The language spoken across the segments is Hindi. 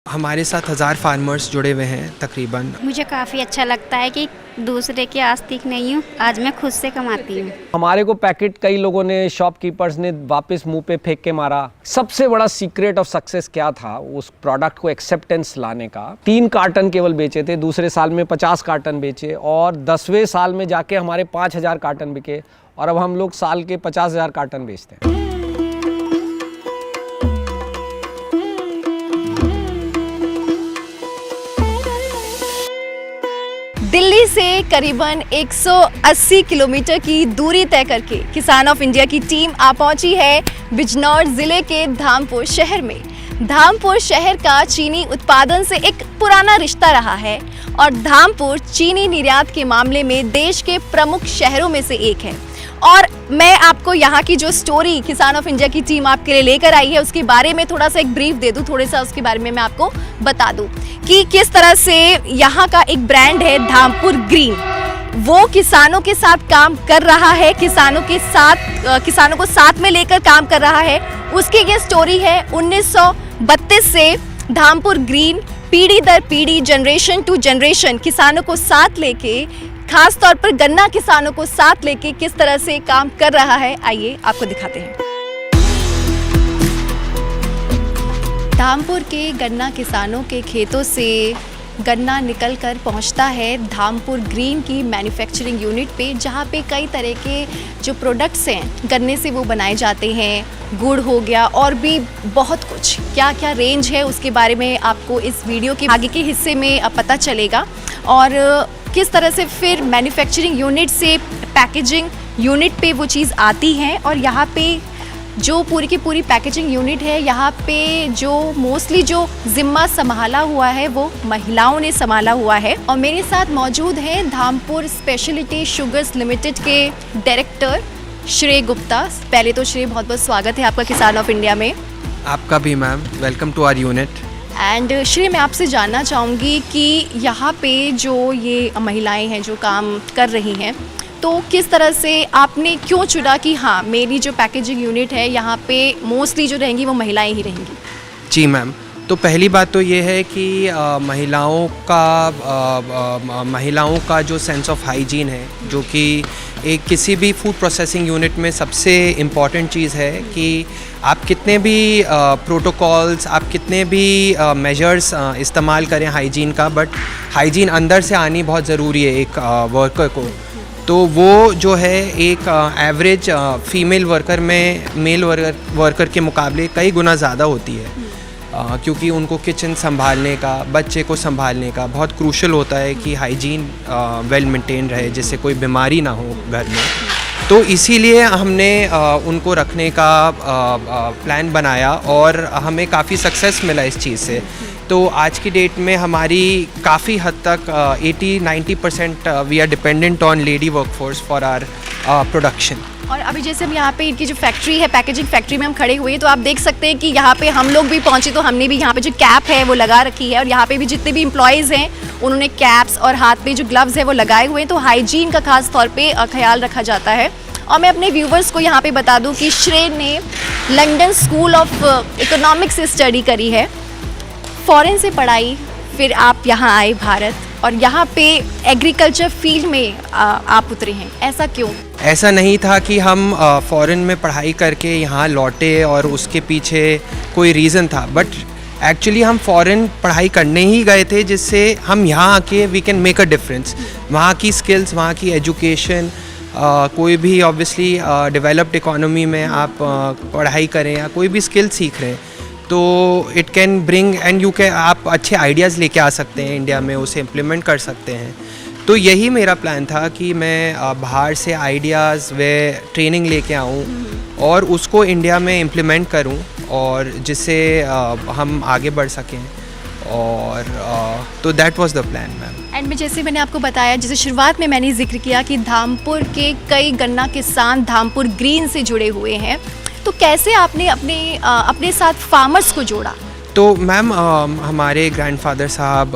हमारे साथ 1000 फार्मर्स जुड़े हुए हैं तकरीबन। मुझे काफ़ी अच्छा लगता है कि दूसरे के आस्तिक नहीं हूँ, आज मैं खुद से कमाती हूँ। हमारे को पैकेट कई लोगों ने, शॉपकीपर्स ने वापस मुंह पे फेंक के मारा। सबसे बड़ा सीक्रेट ऑफ सक्सेस क्या था? उस प्रोडक्ट को एक्सेप्टेंस लाने का। 3 कार्टन केवल बेचे थे, दूसरे साल में 50 कार्टन बेचे और 10वें साल में जाके हमारे 5000 कार्टन बिके और अब हम लोग साल के 50,000 कार्टन बेचते हैं। दिल्ली से करीबन 180 किलोमीटर की दूरी तय करके किसान ऑफ इंडिया की टीम आ पहुंची है बिजनौर जिले के धामपुर शहर में। धामपुर शहर का चीनी उत्पादन से एक पुराना रिश्ता रहा है और धामपुर चीनी निर्यात के मामले में देश के प्रमुख शहरों में से एक है। और मैं आपको यहाँ की जो स्टोरी किसान ऑफ इंडिया की टीम आपके लिए लेकर आई है उसके बारे में थोड़ा सा एक ब्रीफ दे दूँ, थोड़ा सा उसके बारे में मैं आपको बता दूँ कि किस तरह से यहाँ का एक ब्रांड है धामपुर ग्रीन, वो किसानों के साथ काम कर रहा है, किसानों को साथ में लेकर काम कर रहा है। उसकी ये स्टोरी है 1932 से धामपुर ग्रीन पीढ़ी दर पीढ़ी, जनरेशन टू जनरेशन किसानों को साथ लेके, खास तौर पर गन्ना किसानों को साथ लेके किस तरह से काम कर रहा है, आइए आपको दिखाते हैं। धामपुर के गन्ना किसानों के खेतों से गन्ना निकल कर पहुंचता है धामपुर ग्रीन की मैन्युफैक्चरिंग यूनिट पे, जहां पे कई तरह के जो प्रोडक्ट्स हैं गन्ने से वो बनाए जाते हैं। गुड़ हो गया और भी बहुत कुछ, क्या क्या रेंज है उसके बारे में आपको इस वीडियो के आगे के हिस्से में पता चलेगा। और किस तरह से फिर मैन्युफैक्चरिंग यूनिट से पैकेजिंग यूनिट पे वो चीज़ आती है और यहाँ पे जो पूरी की पूरी पैकेजिंग यूनिट है, यहाँ पे जो मोस्टली जो जिम्मा संभाला हुआ है वो महिलाओं ने संभाला हुआ है। और मेरे साथ मौजूद हैं धामपुर स्पेशलिटी शुगर्स लिमिटेड के डायरेक्टर श्रेय गुप्ता। पहले तो श्रेय, बहुत बहुत स्वागत है आपका किसान ऑफ इंडिया में। आपका भी ma'am, welcome to our unit. And Shrey, मैं आपसे जानना चाहूँगी कि यहाँ पे जो ये महिलाएं हैं जो काम कर रही हैं, तो किस तरह से आपने क्यों चुना कि हाँ मेरी जो पैकेजिंग यूनिट है यहाँ पे मोस्टली जो रहेंगी वो महिलाएं ही रहेंगी? जी मैम, तो पहली बात तो ये है कि महिलाओं का जो सेंस ऑफ हाइजीन है, जो कि एक किसी भी फूड प्रोसेसिंग यूनिट में सबसे इम्पॉर्टेंट चीज़ है कि आप कितने भी प्रोटोकॉल्स, आप कितने भी मेजर्स इस्तेमाल करें हाइजीन का, बट हाइजीन अंदर से आनी बहुत ज़रूरी है एक वर्कर को। तो वो जो है एक एवरेज फीमेल वर्कर में मेल वर्कर के मुकाबले कई गुना ज़्यादा होती है, क्योंकि उनको किचन संभालने का, बच्चे को संभालने का बहुत क्रूशल होता है कि हाइजीन वेल मेंटेन रहे, जिससे कोई बीमारी ना हो घर में। तो इसीलिए हमने उनको रखने का प्लान बनाया और हमें काफ़ी सक्सेस मिला इस चीज़ से। तो आज की डेट में हमारी काफ़ी हद तक 80-90% we are dependent on lady workforce for our production. और अभी जैसे हम यहाँ पे इनकी जो फैक्ट्री है, पैकेजिंग फैक्ट्री में हम खड़े हुए हैं, तो आप देख सकते हैं कि यहाँ पे हम लोग भी पहुँचे तो हमने भी यहाँ पे जो कैप है वो लगा रखी है और यहाँ पे भी जितने भी एम्प्लॉयज़ हैं उन्होंने कैप्स और हाथ पे जो ग्लव्स है वो लगाए हुए हैं। तो हाइजीन का खास तौर पे ख्याल रखा जाता है। और मैं अपने व्यूवर्स को यहाँ पे बता दूँ कि श्रेय ने लंदन स्कूल ऑफ इकोनॉमिक्स से स्टडी करी है, फॉरेन से पढ़ाई, फिर आप यहाँ आए भारत और यहाँ पे एग्रीकल्चर फील्ड में आप उतरे हैं, ऐसा क्यों? ऐसा नहीं था कि हम फॉरेन में पढ़ाई करके यहाँ लौटे और उसके पीछे कोई रीज़न था, बट एक्चुअली हम फॉरेन पढ़ाई करने ही गए थे जिससे हम यहाँ आके we can make a difference. वहाँ की स्किल्स, वहाँ की एजुकेशन, कोई भी ऑब्वियसली डेवलप्ड इकोनॉमी में आप पढ़ाई करें या कोई भी स्किल सीख रहे हैं तो it can bring and you can, आप अच्छे आइडियाज़ लेके आ सकते हैं इंडिया में, उसे इम्प्लीमेंट कर सकते हैं। तो यही मेरा प्लान था कि मैं बाहर से आइडियाज़ व ट्रेनिंग लेके आऊँ और उसको इंडिया में इम्प्लीमेंट करूँ और जिससे हम आगे बढ़ सकें। और तो that was the plan ma'am. And में जैसे मैंने आपको बताया, जैसे शुरुआत में मैंने जिक्र किया कि धामपुर के कई गन्ना किसान धामपुर ग्रीन से जुड़े हुए हैं, तो कैसे आपने अपने साथ फार्मर्स को जोड़ा? तो मैम हमारे ग्रैंडफादर साहब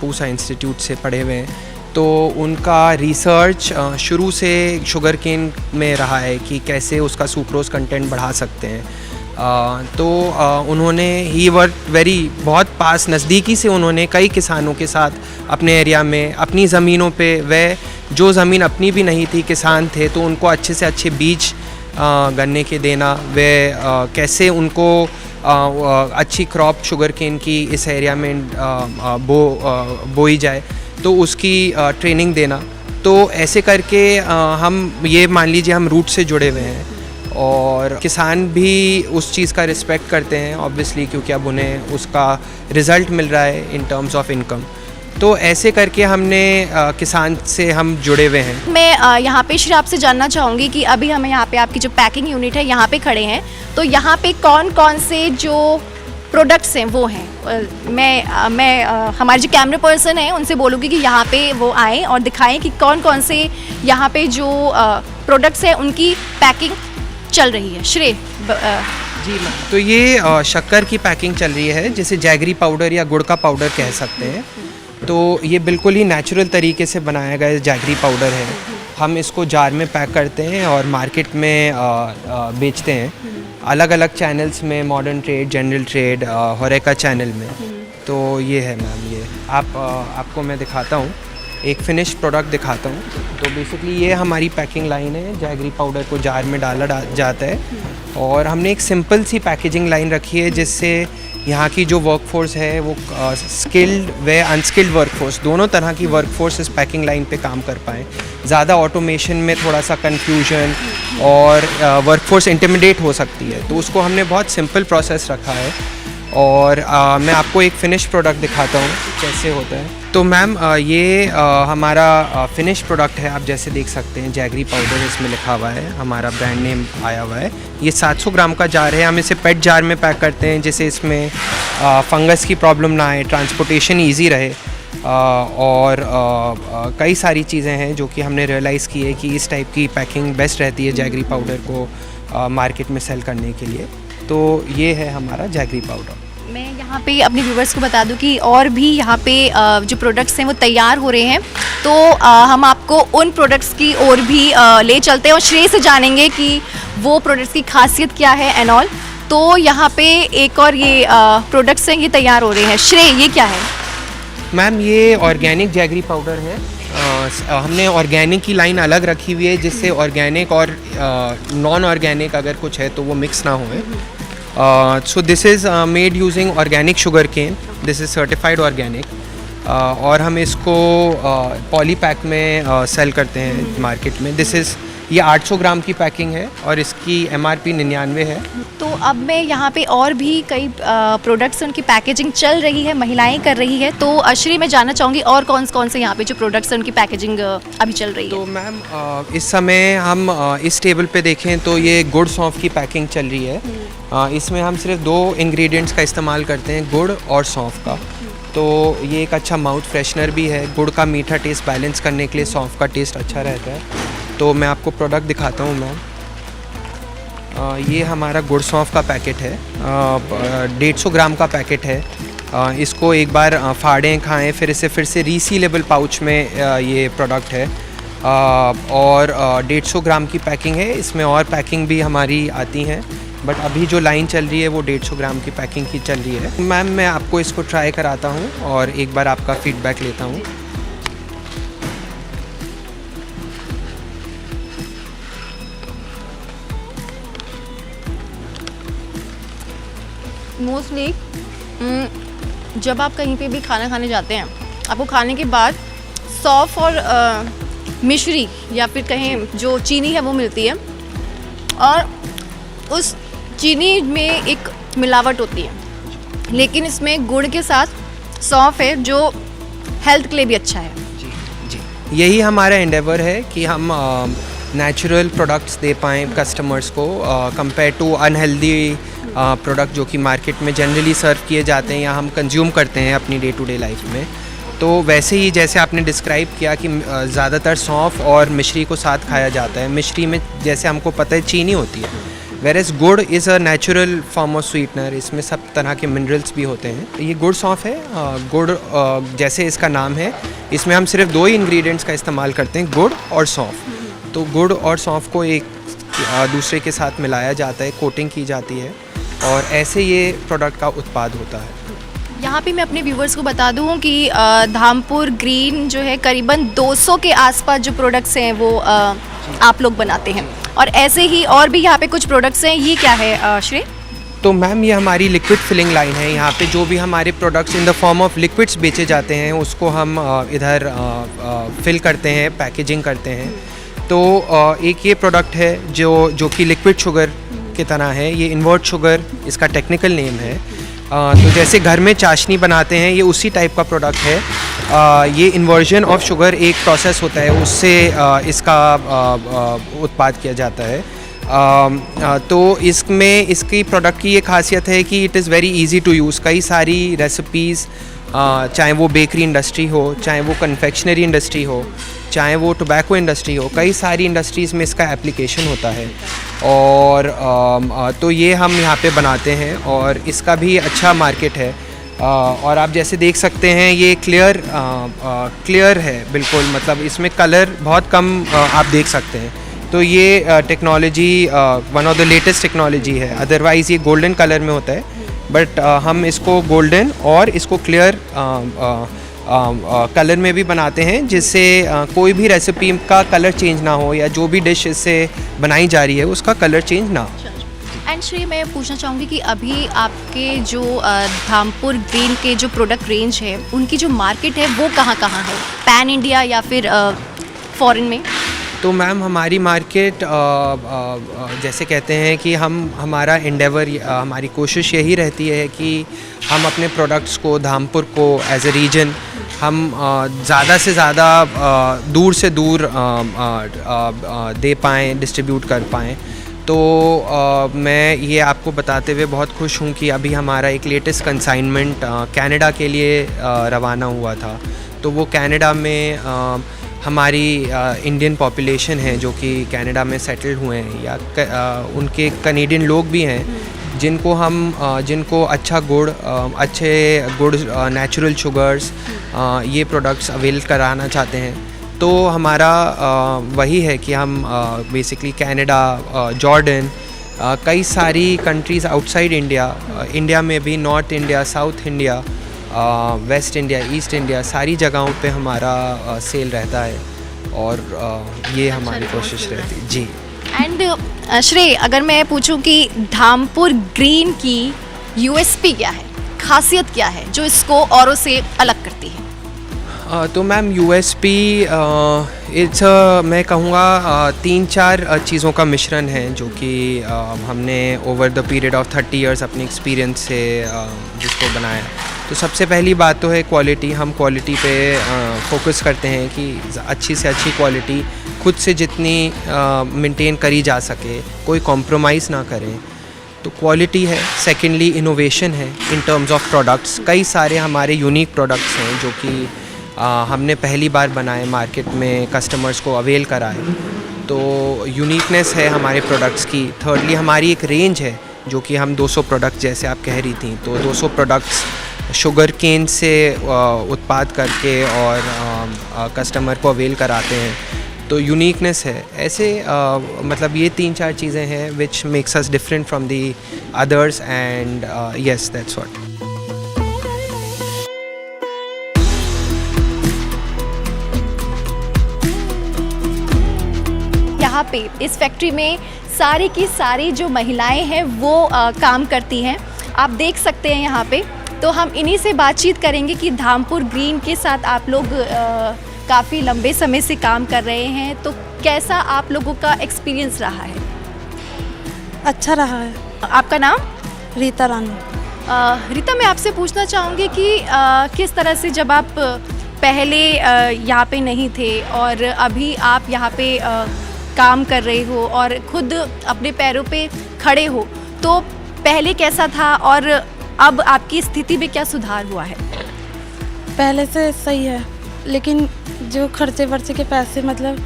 पूसा इंस्टीट्यूट से पढ़े हुए हैं, तो उनका रिसर्च शुरू से शुगर केन में रहा है कि कैसे उसका सुक्रोज कंटेंट बढ़ा सकते हैं। तो उन्होंने ही वर्क वेरी बहुत पास नज़दीकी से उन्होंने कई किसानों के साथ अपने एरिया में अपनी ज़मीनों पे वह जो ज़मीन अपनी भी नहीं थी किसान थे तो उनको अच्छे से अच्छे बीज गन्ने के देना वे कैसे उनको अच्छी क्रॉप शुगर केन की इस एरिया में बोई जाए तो उसकी ट्रेनिंग देना। तो ऐसे करके हम ये मान लीजिए हम रूट से जुड़े हुए हैं और किसान भी उस चीज़ का रिस्पेक्ट करते हैं ऑब्वियसली क्योंकि अब उन्हें उसका रिज़ल्ट मिल रहा है इन टर्म्स ऑफ इनकम। तो ऐसे करके हमने किसान से हम जुड़े हुए हैं। मैं यहाँ पे श्री आपसे जानना चाहूँगी कि अभी हम यहाँ पे आपकी जो पैकिंग यूनिट है यहाँ पे खड़े हैं तो यहाँ पे कौन कौन से जो प्रोडक्ट्स हैं वो हैं। मैं हमारे जो कैमरा पर्सन हैं उनसे बोलूँगी कि यहाँ पे वो आएँ और दिखाएं कि कौन कौन से यहाँ पे जो प्रोडक्ट्स हैं उनकी पैकिंग चल रही है। श्रेय जी मैम, तो ये शक्कर की पैकिंग चल रही है जिसे जैगरी पाउडर या गुड़ का पाउडर कह सकते हैं। तो ये बिल्कुल ही नेचुरल तरीके से बनाया गया जैगरी पाउडर है। हम इसको जार में पैक करते हैं और मार्केट में बेचते हैं अलग अलग चैनल्स में, modern trade, general trade, होरेका channel में। तो ये है मैम, ये आपको मैं दिखाता हूँ, एक फिनिश प्रोडक्ट दिखाता हूँ। तो बेसिकली ये हमारी पैकिंग लाइन है, जैगरी पाउडर को जार में डाला जाता है और हमने एक सिंपल सी पैकेजिंग लाइन रखी है जिससे यहाँ की जो वर्कफोर्स है वो स्किल्ड व अनस्किल्ड वर्कफोर्स दोनों तरह की वर्कफोर्स इस पैकिंग लाइन पे काम कर पाएँ। ज़्यादा ऑटोमेशन में थोड़ा सा कन्फ्यूजन और वर्कफोर्स इंटिमिडेट हो सकती है तो उसको हमने बहुत सिंपल प्रोसेस रखा है। और मैं आपको एक फ़िनिश प्रोडक्ट दिखाता हूँ कैसे होता है। तो मैम ये हमारा फ़िनिश प्रोडक्ट है, आप जैसे देख सकते हैं जैगरी पाउडर इसमें लिखा हुआ है, हमारा ब्रांड नेम आया हुआ है। ये 700 ग्राम का जार है, हम इसे पेट जार में पैक करते हैं जिससे इसमें फंगस की प्रॉब्लम ना आए, ट्रांसपोर्टेशन ईजी रहे और कई सारी चीज़ें हैं जो कि हमने रियलाइज़ की है कि इस टाइप की पैकिंग बेस्ट रहती है जैगरी पाउडर को मार्केट में सेल करने के लिए। तो ये है हमारा जैगरी पाउडर। मैं यहाँ पे अपने व्यूवर्स को बता दूँ कि और भी यहाँ पे जो प्रोडक्ट्स हैं वो तैयार हो रहे हैं तो हम आपको उन प्रोडक्ट्स की ओर भी ले चलते हैं और श्रेय से जानेंगे कि वो प्रोडक्ट्स की खासियत क्या है एंड ऑल। तो यहाँ पे एक और ये प्रोडक्ट्स हैं ये तैयार हो रहे हैं। श्रेय ये क्या है? मैम ये ऑर्गेनिक जैगरी पाउडर है। हमने ऑर्गेनिक की लाइन अलग रखी हुई है जिससे ऑर्गेनिक और नॉन ऑर्गेनिक अगर कुछ है तो वो मिक्स ना होए। So this is made using organic sugar cane. This is certified organic. और हम इसको पॉली पैक में सेल करते हैं मार्केट में। ये 800 ग्राम की पैकिंग है और इसकी MRP 99 है। तो अब मैं यहाँ पे और भी कई प्रोडक्ट्स उनकी पैकेजिंग चल रही है, महिलाएं कर रही है। तो अश्री मैं जानना चाहूँगी और कौन कौन से यहाँ पे जो प्रोडक्ट्स हैं उनकी पैकेजिंग अभी चल रही है। तो मैम इस समय हम इस टेबल पे देखें तो ये गुड़ सौंफ की पैकिंग चल रही है। इसमें हम सिर्फ 2 इंग्रेडिएंट्स का इस्तेमाल करते हैं, गुड़ और सौंफ का। तो ये एक अच्छा माउथ फ्रेशनर भी है, गुड़ का मीठा टेस्ट बैलेंस करने के लिए सौंफ का टेस्ट अच्छा रहता है। तो मैं आपको प्रोडक्ट दिखाता हूँ मैम। ये हमारा गुड़ सौंफ का पैकेट है, 150 ग्राम का पैकेट है। इसको एक बार फाड़ें, खाएं, फिर इसे फिर से रीसीलेबल पाउच में ये प्रोडक्ट है और 150 ग्राम की पैकिंग है। इसमें और पैकिंग भी हमारी आती हैं बट अभी जो लाइन चल रही है वो 150 ग्राम की पैकिंग की चल रही है। मैम मैं आपको इसको ट्राई कराता हूँ और एक बार आपका फीडबैक लेता हूँ। मोस्टली जब आप कहीं पे भी खाना खाने जाते हैं आपको खाने के बाद सौंफ और मिश्री या फिर कहें जो चीनी है वो मिलती है और उस चीनी में एक मिलावट होती है, लेकिन इसमें गुड़ के साथ सौंफ है जो हेल्थ के लिए भी अच्छा है। जी, यही हमारा एंडेवर है कि हम नेचुरल प्रोडक्ट्स दे पाएँ कस्टमर्स को कंपेयर टू अनहेल्दी प्रोडक्ट जो कि मार्केट में जनरली सर्व किए जाते हैं या हम कंज्यूम करते हैं अपनी डे टू डे लाइफ में। तो वैसे ही जैसे आपने डिस्क्राइब किया कि ज़्यादातर सौंफ और मिश्री को साथ खाया जाता है। मिश्री में जैसे हमको पता है चीनी होती है, वेरेस गुड़ is a natural form of sweetener, इसमें सब तरह के मिनरल्स भी होते हैं। ये गुड़ सौंफ है। गुड़ जैसे इसका नाम है, इसमें हम सिर्फ 2 ही इंग्रेडिएंट्स का इस्तेमाल करते हैं, गुड़ और सौंफ। तो गुड़ और सौंफ को एक दूसरे के साथ मिलाया जाता है, कोटिंग की जाती है और ऐसे ये प्रोडक्ट का उत्पाद होता है। यहाँ पे मैं अपने व्यूवर्स को बता दूँ कि धामपुर ग्रीन जो है करीबन 200 के आसपास जो प्रोडक्ट्स हैं वो आप लोग बनाते हैं, और ऐसे ही और भी यहाँ पे कुछ प्रोडक्ट्स हैं। ये क्या है श्रेय? तो मैम ये हमारी लिक्विड फिलिंग लाइन है। यहाँ पे जो भी हमारे products in the form of liquids बेचे जाते हैं उसको हम इधर फिल करते हैं, पैकेजिंग करते हैं। तो एक ये प्रोडक्ट है जो कि लिक्विड शुगर की तरह है। ये इन्वर्ट शुगर इसका टेक्निकल नेम है। तो जैसे घर में चाशनी बनाते हैं, ये उसी टाइप का प्रोडक्ट है। ये इन्वर्जन ऑफ शुगर एक प्रोसेस होता है, उससे इसका उत्पाद किया जाता है। तो इसमें इसकी प्रोडक्ट की ये खासियत है कि it is very easy to use. कई सारी रेसिपीज़, चाहे वो बेकरी इंडस्ट्री हो, चाहे वो कन्फेक्शनरी इंडस्ट्री हो, चाहे वो टोबैको इंडस्ट्री हो, कई सारी इंडस्ट्रीज़ में इसका एप्लीकेशन होता है। और तो ये हम यहाँ पे बनाते हैं और इसका भी अच्छा मार्केट है। और आप जैसे देख सकते हैं ये क्लियर है बिल्कुल, मतलब इसमें कलर बहुत कम आप देख सकते हैं। तो ये technology one of the latest technology है। अदरवाइज़ ये गोल्डन कलर में होता है, बट हम इसको गोल्डन और इसको क्लियर कलर में भी बनाते हैं, जिससे कोई भी रेसिपी का कलर चेंज ना हो, या जो भी डिश इससे बनाई जा रही है उसका कलर चेंज ना हो। एंड श्री, मैं पूछना चाहूँगी कि अभी आपके जो धामपुर ग्रीन के जो प्रोडक्ट रेंज है उनकी जो मार्केट है वो कहाँ कहाँ है, पैन इंडिया या फिर फॉरेन में? तो मैम हमारी मार्केट जैसे कहते हैं कि हमारा एंडेवर, हमारी कोशिश यही रहती है कि हम अपने प्रोडक्ट्स को, धामपुर को एज ए रीजन हम ज़्यादा से ज़्यादा दूर से दूर दे पाएँ, डिस्ट्रीब्यूट कर पाएँ। तो मैं ये आपको बताते हुए बहुत खुश हूँ कि अभी हमारा एक लेटेस्ट कंसाइनमेंट कनाडा के लिए रवाना हुआ था। तो वो कनाडा में हमारी इंडियन पॉपुलेशन है जो कि कनाडा में सेटल हुए हैं, या उनके कनेडियन लोग भी हैं जिनको अच्छा गुड़, अच्छे गुड़, नेचुरल शुगर्स, ये प्रोडक्ट्स अवेल कराना चाहते हैं। तो हमारा वही है कि हम बेसिकली कनाडा, जॉर्डन, कई सारी कंट्रीज़ आउटसाइड इंडिया में भी, north India, south India, waste India, east India, सारी जगहों पे हमारा सेल रहता है। और ये हमारी कोशिश रहती है जी। एंड श्रेय, अगर मैं पूछूं कि धामपुर ग्रीन की यूएसपी क्या है, खासियत क्या है जो इसको औरों से अलग करती है? तो मैम यूएसपी इट्स मैं कहूँगा 3-4 चीज़ों का मिश्रण है जो कि हमने over the period of 30 years अपने एक्सपीरियंस से जिसको बनाया। तो सबसे पहली बात तो है क्वालिटी। हम क्वालिटी पे फोकस करते हैं कि अच्छी से अच्छी क्वालिटी खुद से जितनी मेंटेन करी जा सके, कोई कॉम्प्रोमाइज़ ना करें। तो क्वालिटी है। सेकेंडली इनोवेशन है इन टर्म्स ऑफ प्रोडक्ट्स। कई सारे हमारे यूनिक प्रोडक्ट्स हैं जो कि हमने पहली बार बनाए, मार्केट में कस्टमर्स को अवेल कराए। तो यूनिकनेस है हमारे प्रोडक्ट्स की। थर्डली हमारी एक रेंज है जो कि हम 200 प्रोडक्ट, जैसे आप कह रही थी, तो 200 प्रोडक्ट्स शुगर केन से उत्पाद करके और कस्टमर को अवेल कराते हैं। तो यूनिकनेस है। ऐसे मतलब ये 3-4 चीज़ें हैं which makes us different from the others, and yes, that's what. यहाँ पे इस फैक्ट्री में सारी की सारी जो महिलाएं हैं वो काम करती हैं, आप देख सकते हैं यहाँ पे। तो हम इन्हीं से बातचीत करेंगे कि धामपुर ग्रीन के साथ आप लोग काफ़ी लंबे समय से काम कर रहे हैं, तो कैसा आप लोगों का एक्सपीरियंस रहा है? अच्छा रहा है। आपका नाम? रीता रानी। रीता, मैं आपसे पूछना चाहूँगी कि किस तरह से जब आप पहले यहाँ पे नहीं थे और अभी आप यहाँ पे काम कर रहे हो और खुद अपने पैरों पे खड़े हो, तो पहले कैसा था और अब आपकी स्थिति में क्या सुधार हुआ है? पहले से सही है, लेकिन जो खर्चे वर्चे के पैसे मतलब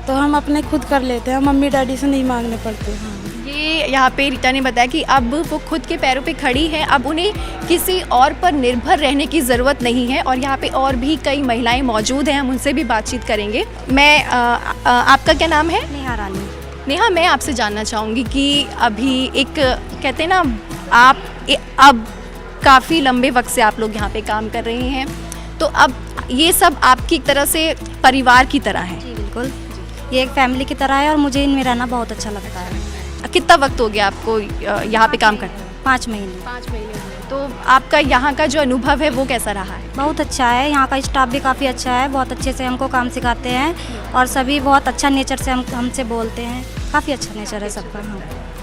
तो हम अपने खुद कर लेते हैं, मम्मी डैडी से नहीं मांगने पड़ते। हाँ, ये यहाँ पे रीता ने बताया कि अब वो खुद के पैरों पे खड़ी है, अब उन्हें किसी और पर निर्भर रहने की ज़रूरत नहीं है। और यहाँ पे और भी कई महिलाएं मौजूद हैं, हम उनसे भी बातचीत करेंगे। मैं आपका क्या नाम है? नेहा रानी। नेहा, मैं आपसे जानना चाहूँगी कि अभी एक कहते हैं ना अब काफ़ी लंबे वक्त से आप लोग यहाँ पे काम कर रहे हैं, तो अब ये सब आपकी एक तरह से परिवार की तरह है। जी बिल्कुल, ये एक फैमिली की तरह है और मुझे इनमें रहना बहुत अच्छा लगता है। कितना वक्त हो गया आपको यहाँ पे काम करते? 5 महीने। 5 महीने। तो आपका यहाँ का जो अनुभव है वो कैसा रहा है? बहुत अच्छा है, यहाँ का स्टाफ भी काफ़ी अच्छा है, बहुत अच्छे से हमको काम सिखाते हैं और सभी बहुत अच्छा नेचर से हमसे बोलते हैं, काफ़ी अच्छा नेचर है सबका। हाँ,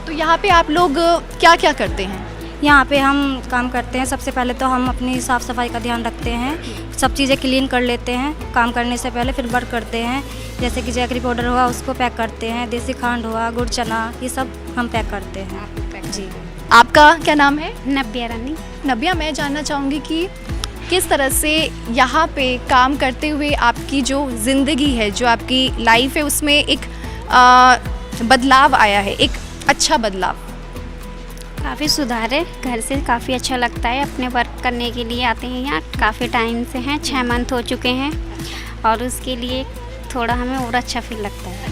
तो यहाँ पे आप लोग क्या क्या करते हैं? यहाँ पे हम काम करते हैं, सबसे पहले तो हम अपनी साफ़ सफाई का ध्यान रखते हैं, सब चीज़ें क्लीन कर लेते हैं काम करने से पहले, फिर वर्क करते हैं। जैसे कि जैगरी पाउडर हुआ उसको पैक करते हैं, देसी खांड हुआ, गुड़ चना, ये सब हम पैक करते हैं। जी। आपका क्या नाम है? नब्या रानी। नब्या, मैं जानना चाहूँगी कि किस तरह से यहाँ पे काम करते हुए आपकी जो ज़िंदगी है, जो आपकी लाइफ है, उसमें एक बदलाव आया है, एक अच्छा बदलाव? काफ़ी सुधार है, घर से काफ़ी अच्छा लगता है, अपने वर्क करने के लिए आते हैं यहाँ, काफ़ी टाइम से हैं, 6 मंथ हो चुके हैं और उसके लिए थोड़ा हमें और अच्छा फील लगता है।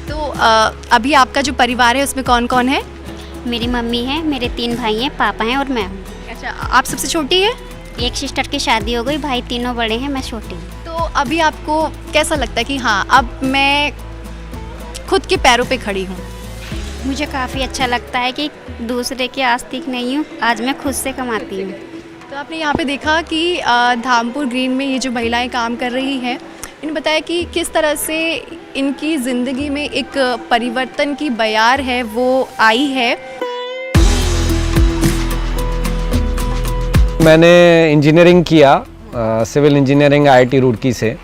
तो अभी आपका जो परिवार है उसमें कौन कौन है? मेरी मम्मी है, मेरे 3 भाई हैं, पापा हैं और मैं हूँ। अच्छा, आप सबसे छोटी है? एक सिस्टर की शादी हो गई, भाई तीनों बड़े हैं, मैं छोटी हूँ। तो अभी आपको कैसा लगता है कि हाँ, अब मैं खुद के पैरों पे खड़ी हूँ? मुझे काफ़ी अच्छा लगता है कि दूसरे के आस्तिक नहीं हूँ, आज मैं खुद से कमाती हूँ। तो आपने यहाँ पे देखा कि धामपुर ग्रीन में ये जो महिलाएं काम कर रही हैं, इन्हें बताया कि किस तरह से इनकी ज़िंदगी में एक परिवर्तन की बयार है वो आई है। मैंने इंजीनियरिंग किया, सिविल इंजीनियरिंग IIT रुड़की से,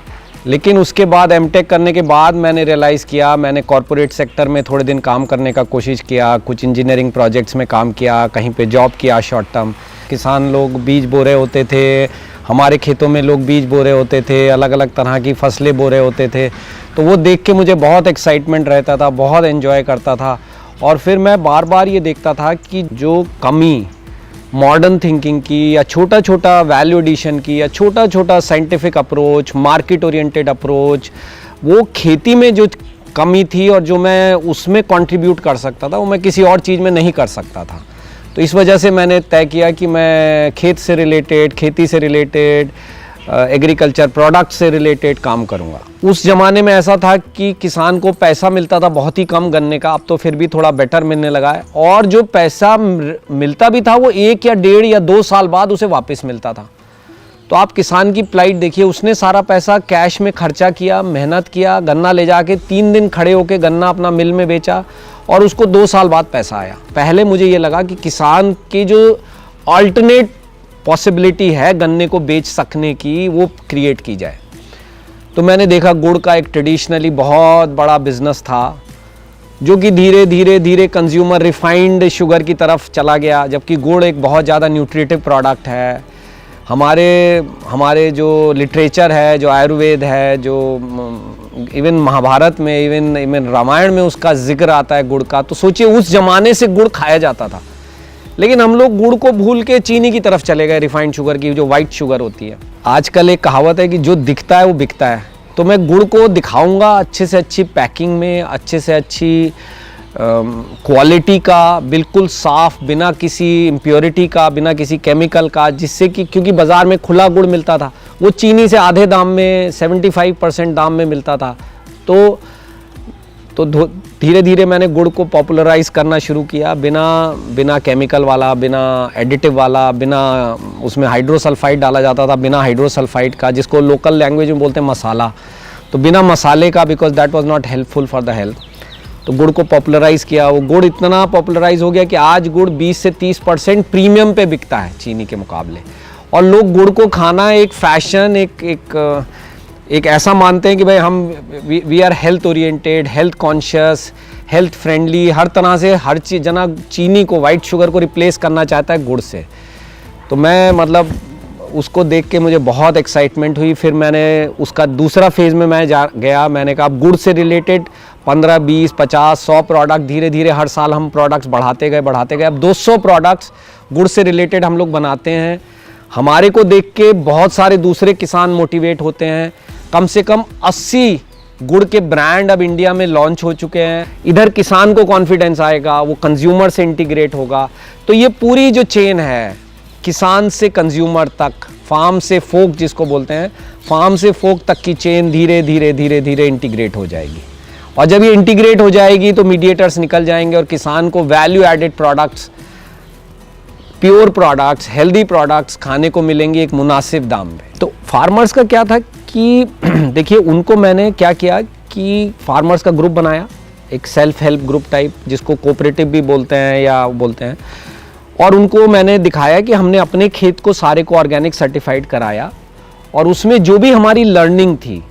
लेकिन उसके बाद एमटेक करने के बाद मैंने रियलाइज़ किया, मैंने कॉरपोरेट सेक्टर में थोड़े दिन काम करने का कोशिश किया, कुछ इंजीनियरिंग प्रोजेक्ट्स में काम किया, कहीं पे जॉब किया शॉर्ट टर्म। किसान लोग बीज बो रहे होते थे, हमारे खेतों में लोग बीज बो रहे होते थे, अलग अलग तरह की फसलें बो रहे होते थे, तो वो देख के मुझे बहुत एक्साइटमेंट रहता था, बहुत एंजॉय करता था। और फिर मैं बार बार ये देखता था कि जो कमी मॉडर्न थिंकिंग की या छोटा छोटा वैल्यू एडिशन की या छोटा छोटा scientific approach, market oriented approach, वो खेती में जो कमी थी और जो मैं उसमें कंट्रीब्यूट कर सकता था वो मैं किसी और चीज़ में नहीं कर सकता था। तो इस वजह से मैंने तय किया कि मैं खेत से रिलेटेड, खेती से रिलेटेड, एग्रीकल्चर प्रोडक्ट से रिलेटेड काम करूंगा। उस ज़माने में ऐसा था कि किसान को पैसा मिलता था बहुत ही कम गन्ने का, अब तो फिर भी थोड़ा बेटर मिलने लगा है, और जो पैसा मिलता भी था वो 1 या 1.5 या 2 साल बाद उसे वापस मिलता था। तो आप किसान की प्लाइट देखिए, उसने सारा पैसा कैश में खर्चा किया, मेहनत किया, गन्ना ले जाके 3 दिन खड़े होकर गन्ना अपना मिल में बेचा और उसको 2 साल बाद पैसा आया। पहले मुझे ये लगा कि किसान की जो अल्टरनेट पॉसिबिलिटी है गन्ने को बेच सकने की, वो क्रिएट की जाए। तो मैंने देखा गुड़ का एक ट्रेडिशनली बहुत बड़ा बिजनेस था जो कि धीरे धीरे धीरे कंज्यूमर रिफाइंड शुगर की तरफ चला गया, जबकि गुड़ एक बहुत ज़्यादा न्यूट्रिटिव प्रोडक्ट है। हमारे जो लिटरेचर है, जो आयुर्वेद है, जो इवन महाभारत में, इवन रामायण में उसका जिक्र आता है गुड़ का। तो सोचिए उस ज़माने से गुड़ खाया जाता था, लेकिन हम लोग गुड़ को भूल के चीनी की तरफ चले गए, रिफाइंड शुगर की, जो वाइट शुगर होती है। आजकल एक कहावत है कि जो दिखता है वो बिकता है, तो मैं गुड़ को दिखाऊंगा अच्छे से अच्छी पैकिंग में, अच्छे से अच्छी क्वालिटी का, बिल्कुल साफ, बिना किसी इम्प्योरिटी का, बिना किसी केमिकल का, जिससे कि क्योंकि बाज़ार में खुला गुड़ मिलता था, वो चीनी से आधे दाम में, 75% दाम में मिलता था। तो धीरे धीरे मैंने गुड़ को पॉपुलराइज करना शुरू किया, बिना केमिकल वाला, बिना एडिटिव वाला, बिना उसमें हाइड्रोसल्फाइड डाला जाता था, बिना हाइड्रोसल्फाइड का, जिसको लोकल लैंग्वेज में बोलते हैं मसाला, तो बिना मसाले का, because that was not helpful for the health. तो गुड़ को पॉपुलराइज़ किया। वो गुड़ इतना पॉपुलराइज़ हो गया कि आज गुड़ 20 से 30% प्रीमियम पे बिकता है चीनी के मुकाबले, और लोग गुड़ को खाना एक फैशन, एक ऐसा मानते हैं कि भाई हम we are health oriented, health conscious, health friendly, हर तरह से हर चीज़ जना चीनी को, वाइट शुगर को रिप्लेस करना चाहता है गुड़ से। तो मैं मतलब उसको देख के मुझे बहुत एक्साइटमेंट हुई। फिर मैंने उसका दूसरा फेज़ में मैं गया, मैंने कहा अब गुड़ से रिलेटेड 15, 20, 50, 100 प्रोडक्ट, धीरे धीरे हर साल हम प्रोडक्ट्स बढ़ाते गए। अब 200 प्रोडक्ट्स गुड़ से रिलेटेड हम लोग बनाते हैं। हमारे को देख के बहुत सारे दूसरे किसान मोटिवेट होते हैं। कम से कम 80 गुड़ के ब्रांड अब इंडिया में लॉन्च हो चुके हैं। इधर किसान को कॉन्फिडेंस आएगा, वो कंज्यूमर से इंटीग्रेट होगा। तो ये पूरी जो चेन है किसान से कंज्यूमर तक, फार्म से फोक जिसको बोलते हैं, फार्म से फोक तक की चेन धीरे धीरे धीरे धीरे इंटीग्रेट हो जाएगी। और जब ये इंटीग्रेट हो जाएगी तो मीडिएटर्स निकल जाएंगे और किसान को value added products, pure products, healthy products खाने को मिलेंगे एक मुनासिब दाम में। तो फार्मर्स का क्या था कि देखिए उनको मैंने क्या किया कि फार्मर्स का ग्रुप बनाया, एक सेल्फ हेल्प ग्रुप टाइप जिसको कोऑपरेटिव भी बोलते हैं या बोलते हैं, और उनको मैंने दिखाया कि हमने अपने खेत को सारे को ऑर्गेनिक सर्टिफाइड कराया और उसमें जो भी हमारी लर्निंग थी,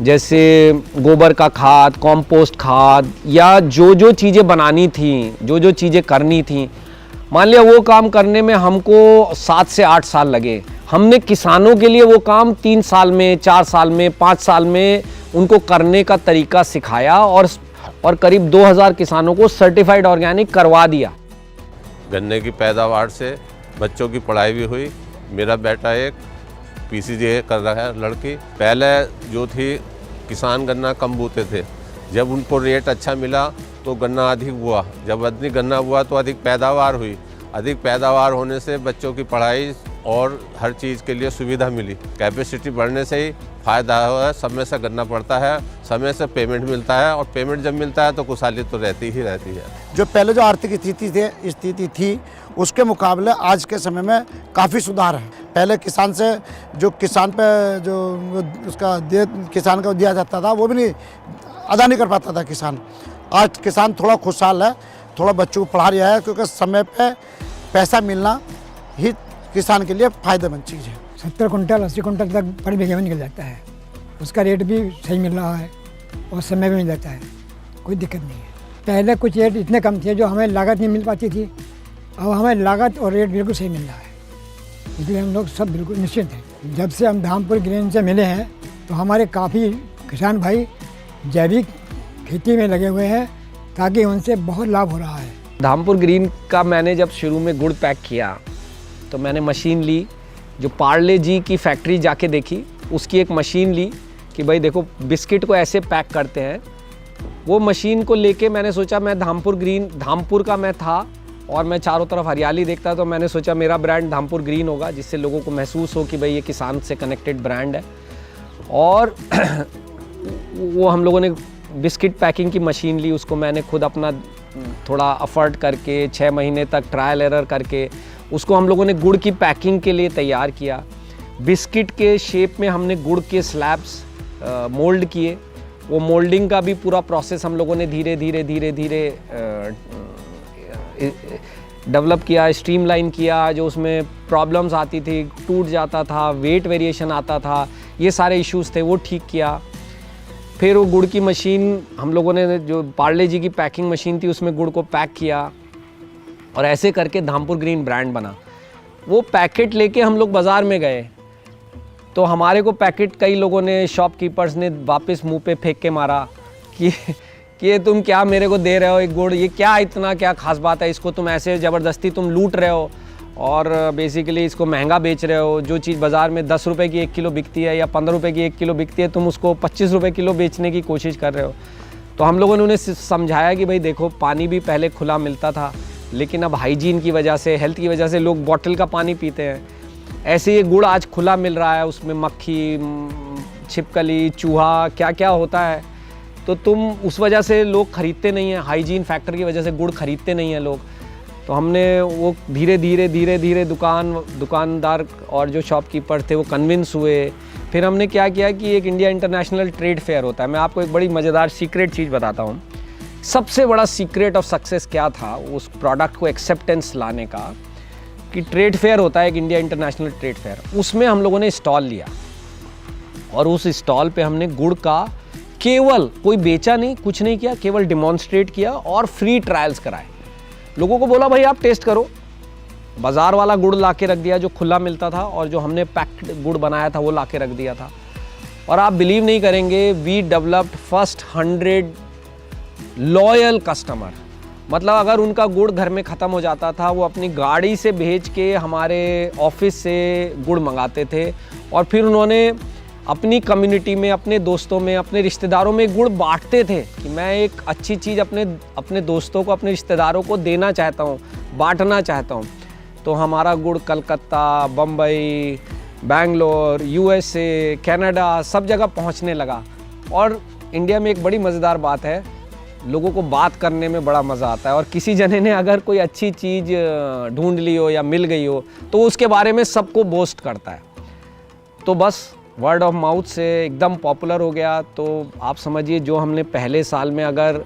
जैसे गोबर का खाद, कंपोस्ट खाद, या जो जो चीज़ें बनानी थी, जो जो चीज़ें करनी थी, मान लिया वो काम करने में हमको 7 से 8 साल लगे, हमने किसानों के लिए वो काम 3 साल में, 4 साल में, 5 साल में उनको करने का तरीका सिखाया और करीब 2000 किसानों को सर्टिफाइड ऑर्गेनिक करवा दिया। गन्ने की पैदावार से बच्चों की पढ़ाई भी हुई। मेरा बेटा एक PCGA कर रहा है लड़की। पहले जो थी किसान गन्ना कम बोते थे, जब उनको रेट अच्छा मिला तो गन्ना अधिक हुआ, जब अधिक गन्ना हुआ तो अधिक पैदावार हुई। अधिक पैदावार होने से बच्चों की पढ़ाई और हर चीज़ के लिए सुविधा मिली। कैपेसिटी बढ़ने से ही फ़ायदा है, समय से गन्ना पड़ता है, समय से पेमेंट मिलता है, और पेमेंट जब मिलता है तो खुशहाली तो रहती ही रहती है। जो पहले जो आर्थिक स्थिति थी उसके मुकाबले आज के समय में काफ़ी सुधार है। पहले किसान से जो किसान पे जो उसका किसान को दिया जाता था वो भी नहीं अदा नहीं कर पाता था किसान। आज किसान थोड़ा खुशहाल है, थोड़ा बच्चों को पढ़ा रहा है, क्योंकि समय पे पैसा मिलना ही किसान के लिए फ़ायदेमंद चीज़ है। 70 कुंटल 80 कुंटल तक पर बीघे में निकल जाता है, उसका रेट भी सही मिल रहा है और समय भी मिल जाता है, कोई दिक्कत नहीं है। पहले कुछ रेट इतने कम थे जो हमें लागत नहीं मिल पाती थी, अब हमें लागत और रेट बिल्कुल सही मिल रहा है, इसलिए हम लोग सब बिल्कुल निश्चिंत हैं। जब से हम धामपुर ग्रीन से मिले हैं तो हमारे काफ़ी किसान भाई जैविक खेती में लगे हुए हैं, ताकि उनसे बहुत लाभ हो रहा है। धामपुर ग्रीन का मैंने जब शुरू में गुड़ पैक किया तो मैंने मशीन ली, जो पार्ले जी की फैक्ट्री जाके देखी, उसकी एक मशीन ली कि भाई देखो बिस्किट को ऐसे पैक करते हैं। वो मशीन को लेके मैंने सोचा, मैं धामपुर का मैं था और मैं चारों तरफ हरियाली देखता, तो मैंने सोचा मेरा ब्रांड धामपुर ग्रीन होगा, जिससे लोगों को महसूस हो कि भाई ये किसान से कनेक्टेड ब्रांड है। और वो हम लोगों ने बिस्किट पैकिंग की मशीन ली, उसको मैंने खुद अपना थोड़ा अफर्ट करके 6 महीने तक ट्रायल एरर करके उसको हम लोगों ने गुड़ की पैकिंग के लिए तैयार किया। बिस्किट के शेप में हमने गुड़ के स्लैब्स मोल्ड किए। वो मोल्डिंग का भी पूरा प्रोसेस हम लोगों ने धीरे धीरे धीरे धीरे डेवलप किया, स्ट्रीमलाइन किया। जो उसमें प्रॉब्लम्स आती थी, टूट जाता था, वेट वेरिएशन आता था, ये सारे इश्यूज थे, वो ठीक किया। फिर वो गुड़ की मशीन हम लोगों ने, जो पार्ले जी की पैकिंग मशीन थी, उसमें गुड़ को पैक किया और ऐसे करके धामपुर ग्रीन ब्रांड बना। वो पैकेट लेके हम लोग बाज़ार में गए तो हमारे को पैकेट कई लोगों ने, शॉपकीपर्स ने वापस मुंह पे फेंक के मारा कि ये तुम क्या मेरे को दे रहे हो एक गुड़, ये क्या इतना क्या खास बात है, इसको तुम ऐसे ज़बरदस्ती तुम लूट रहे हो और बेसिकली इसको महंगा बेच रहे हो। जो चीज़ बाज़ार में 10 रुपये की 1 किलो बिकती है या 15 रुपये की 1 किलो बिकती है, तुम उसको 25 रुपये किलो बेचने की कोशिश कर रहे हो। तो हम लोगों ने उन्हें समझाया कि भाई देखो, पानी भी पहले खुला मिलता था, लेकिन अब हाइजीन की वजह से, हेल्थ की वजह से लोग बॉटल का पानी पीते हैं। ऐसे ये गुड़ आज खुला मिल रहा है, उसमें मक्खी, छिपकली, चूहा, क्या क्या होता है, तो तुम उस वजह से लोग ख़रीदते नहीं हैं, हाइजीन फैक्टर की वजह से गुड़ ख़रीदते नहीं हैं लोग। तो हमने वो धीरे धीरे दुकानदार और जो शॉपकीपर थे वो कन्विंस हुए। फिर हमने क्या किया कि एक इंडिया इंटरनेशनल ट्रेड फेयर होता है। मैं आपको एक बड़ी मज़ेदार सीक्रेट चीज़ बताता हूँ। सबसे बड़ा सीक्रेट ऑफ सक्सेस क्या था उस प्रोडक्ट को एक्सेप्टेंस लाने का, कि ट्रेड फेयर होता है एक इंडिया इंटरनेशनल ट्रेड फेयर, उसमें हम लोगों ने स्टॉल लिया और उस स्टॉल पे हमने गुड़ का केवल, कोई बेचा नहीं, कुछ नहीं किया, केवल डिमॉन्स्ट्रेट किया और फ्री ट्रायल्स कराए। लोगों को बोला भाई आप टेस्ट करो। बाज़ार वाला गुड़ ला के रख दिया जो खुला मिलता था, और जो हमने पैक्ड गुड़ बनाया था वो ला के रख दिया था। और आप बिलीव नहीं करेंगे, we developed first 100 loyal customer. मतलब अगर उनका गुड़ घर में ख़त्म हो जाता था, वो अपनी गाड़ी से भेज के हमारे ऑफिस से गुड़ मंगाते थे और फिर उन्होंने अपनी कम्युनिटी में, अपने दोस्तों में, अपने रिश्तेदारों में गुड़ बांटते थे कि मैं एक अच्छी चीज़ अपने दोस्तों को, अपने रिश्तेदारों को देना चाहता हूँ, बांटना चाहता हूँ। तो हमारा गुड़ कलकत्ता, बम्बई, बेंगलोर, USA, कनाडा सब जगह पहुँचने लगा। और इंडिया में एक बड़ी मज़ेदार बात है, लोगों को बात करने में बड़ा मज़ा आता है। और किसी जने ने अगर कोई अच्छी चीज़ ढूंढ ली हो या मिल गई हो तो उसके बारे में सबको बोस्ट करता है। तो बस वर्ड ऑफ माउथ से एकदम पॉपुलर हो गया। तो आप समझिए, जो हमने पहले साल में अगर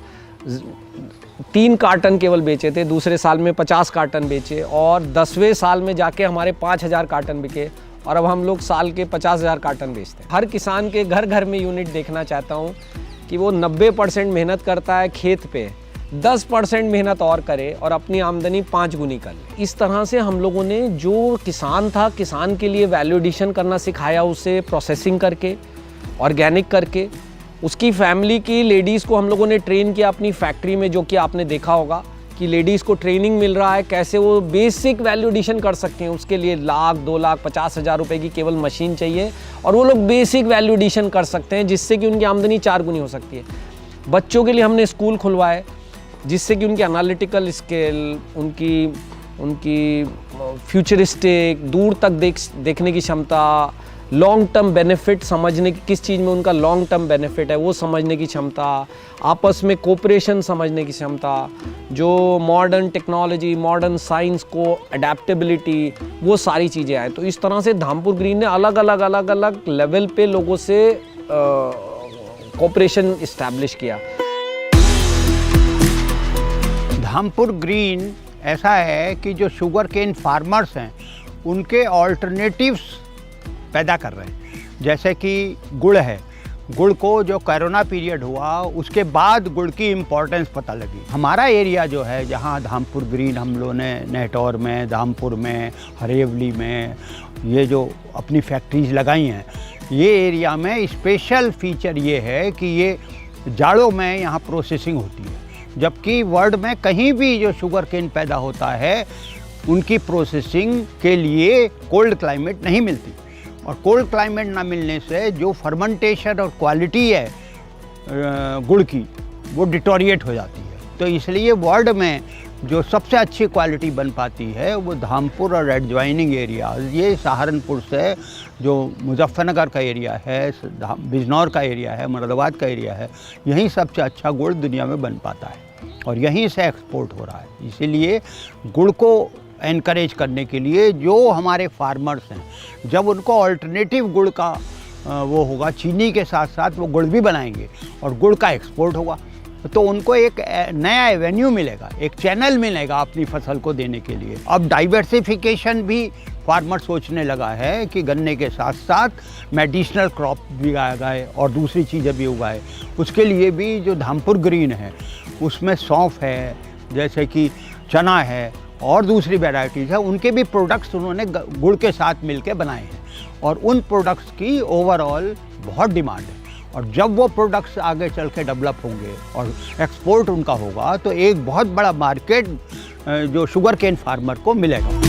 3 कार्टन केवल बेचे थे, दूसरे साल में 50 कार्टन बेचे, और 10वें साल में जाके हमारे 5000 कार्टन बिके, और अब हम लोग साल के 50,000 कार्टन बेचते हैं। हर किसान के घर घर में यूनिट देखना चाहता हूँ कि वो 90% मेहनत करता है खेत पे, 10% मेहनत और करे और अपनी आमदनी 5 गुनी कर ले। इस तरह से हम लोगों ने जो किसान था, किसान के लिए वैल्यू एडिशन करना सिखाया, उसे प्रोसेसिंग करके, ऑर्गेनिक करके। उसकी फैमिली की लेडीज़ को हम लोगों ने ट्रेन किया अपनी फैक्ट्री में, जो कि आपने देखा होगा कि लेडीज़ को ट्रेनिंग मिल रहा है कैसे वो बेसिक वैल्यू एडिशन कर सकते हैं। उसके लिए 1,00,000, 2,00,000, 50,000 रुपये की केवल मशीन चाहिए और वो लोग बेसिक वैल्यू एडिशन कर सकते हैं, जिससे कि उनकी आमदनी 4 गुनी हो सकती है। बच्चों के लिए हमने स्कूल खुलवाए, जिससे कि उनकी एनालिटिकल स्किल, उनकी फ्यूचरिस्टिक, दूर तक देखने की क्षमता, लॉन्ग टर्म बेनिफिट समझने की, किस चीज़ में उनका लॉन्ग टर्म बेनिफिट है वो समझने की क्षमता, आपस में कोऑपरेशन समझने की क्षमता, जो मॉडर्न टेक्नोलॉजी, मॉडर्न साइंस को अडेप्टेबिलिटी, वो सारी चीज़ें आए। तो इस तरह से धामपुर ग्रीन ने अलग अलग लेवल पे लोगों से कोऑपरेशन इस्टेब्लिश किया। धामपुर ग्रीन ऐसा है कि जो शुगर केन फार्मर्स हैं उनके ऑल्टरनेटिव्स पैदा कर रहे हैं। जैसे कि गुड़ है, गुड़ को जो कोरोना पीरियड हुआ उसके बाद गुड़ की इम्पोर्टेंस पता लगी। हमारा एरिया जो है, जहाँ धामपुर ग्रीन हम लोगों ने नेटौर में, धामपुर में, हरेवली में ये जो अपनी फैक्ट्रीज लगाई हैं, ये एरिया में स्पेशल फीचर ये है कि ये जाड़ों में यहाँ प्रोसेसिंग होती है, जबकि वर्ल्ड में कहीं भी जो शुगर केन पैदा होता है उनकी प्रोसेसिंग के लिए कोल्ड क्लाइमेट नहीं मिलती। और कोल्ड क्लाइमेट ना मिलने से जो फर्मेंटेशन और क्वालिटी है गुड़ की, वो डिटोरिएट हो जाती है। तो इसलिए वर्ल्ड में जो सबसे अच्छी क्वालिटी बन पाती है वो धामपुर और एडजॉइनिंग एरिया, ये सहारनपुर से जो मुजफ्फरनगर का एरिया है, बिजनौर का एरिया है, मुरादाबाद का एरिया है, यहीं सबसे अच्छा गुड़ दुनिया में बन पाता है और यहीं से एक्सपोर्ट हो रहा है। इसीलिए गुड़ को एनकरेज करने के लिए जो हमारे फार्मर्स हैं, जब उनको ऑल्टरनेटिव गुड़ का वो होगा, चीनी के साथ साथ वो गुड़ भी बनाएंगे और गुड़ का एक्सपोर्ट होगा, तो उनको एक नया एवेन्यू मिलेगा, एक चैनल मिलेगा अपनी फसल को देने के लिए। अब डाइवर्सिफिकेशन भी फार्मर सोचने लगा है कि गन्ने के साथ साथ मेडिसिनल क्रॉप भी उगाए और दूसरी चीज़ें भी उगाए। उसके लिए भी जो धामपुर ग्रीन है उसमें सौंफ है, जैसे कि चना है और दूसरी वेराइटीज़ है, उनके भी प्रोडक्ट्स उन्होंने गुड़ के साथ मिलके बनाए हैं और उन प्रोडक्ट्स की ओवरऑल बहुत डिमांड है। और जब वो प्रोडक्ट्स आगे चल के डेवलप होंगे और एक्सपोर्ट उनका होगा तो एक बहुत बड़ा मार्केट जो शुगर केन फार्मर को मिलेगा।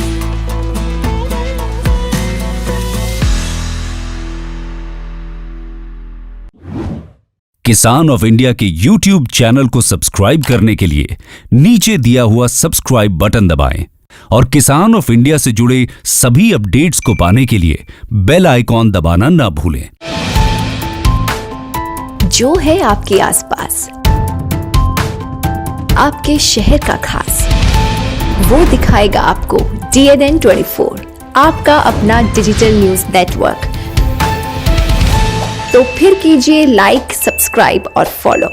किसान ऑफ इंडिया के YouTube चैनल को सब्सक्राइब करने के लिए नीचे दिया हुआ सब्सक्राइब बटन दबाएं और किसान ऑफ इंडिया से जुड़े सभी अपडेट्स को पाने के लिए बेल आइकॉन दबाना ना भूलें। जो है आपके आसपास, आपके शहर का खास, वो दिखाएगा आपको DNN 24, आपका अपना डिजिटल न्यूज नेटवर्क। तो फिर कीजिए लाइक, सब्सक्राइब और फॉलो।